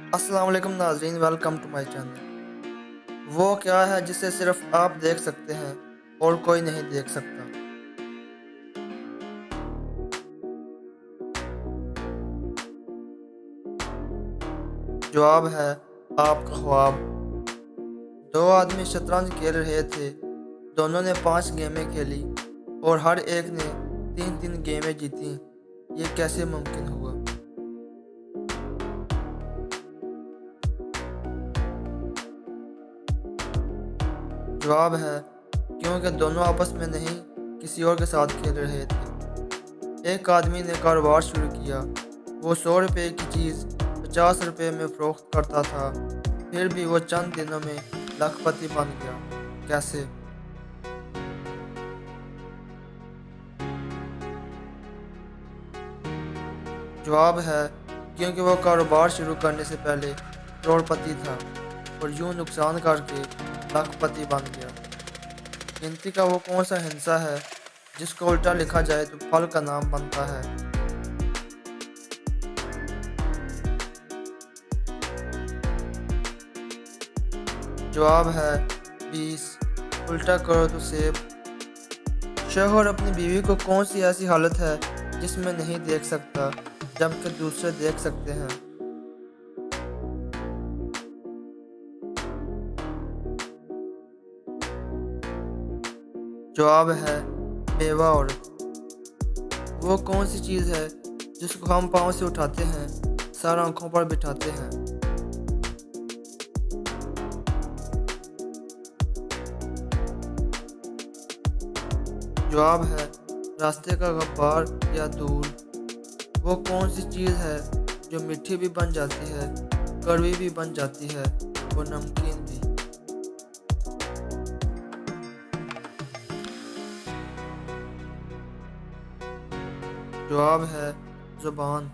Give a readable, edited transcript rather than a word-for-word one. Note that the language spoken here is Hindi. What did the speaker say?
अस्सलाम वालेकुम नाज़रीन, वेलकम टू माय चैनल। वो क्या है जिसे सिर्फ आप देख सकते हैं और कोई नहीं देख सकता? जवाब है आपका ख्वाब। दो आदमी शतरंज खेल रहे थे। दोनों ने 5 गेमें खेली और हर एक ने 3-3 गेमें जीती। ये कैसे मुमकिन हुआ? जवाब है क्योंकि दोनों आपस में नहीं, किसी और के साथ खेल रहे थे। एक आदमी ने कारोबार शुरू किया। वो 100 रुपए की चीज़ 50 रुपए में फरोख्त करता था। फिर भी वो चंद दिनों में लखपति बन गया। कैसे? जवाब है क्योंकि वो कारोबार शुरू करने से पहले करोड़पति था और यूं नुकसान करके लखपति बन गया। गिनती का वो कौन सा हिस्सा है जिसको उल्टा लिखा जाए तो फल का नाम बनता है? जवाब है 20। उल्टा करो तो सेब। शौहर अपनी बीवी को कौन सी ऐसी हालत है जिसमें नहीं देख सकता जबकि दूसरे देख सकते हैं? जवाब है बेवा औरत। वो कौन सी चीज़ है जिसको हम पाँव से उठाते हैं, सर आंखों पर बिठाते हैं? जवाब है रास्ते का गब्बार या दूर। वो कौन सी चीज़ है जो मीठी भी बन जाती है, कड़वी भी बन जाती है और नमकीन भी? जवाब है ज़ुबान।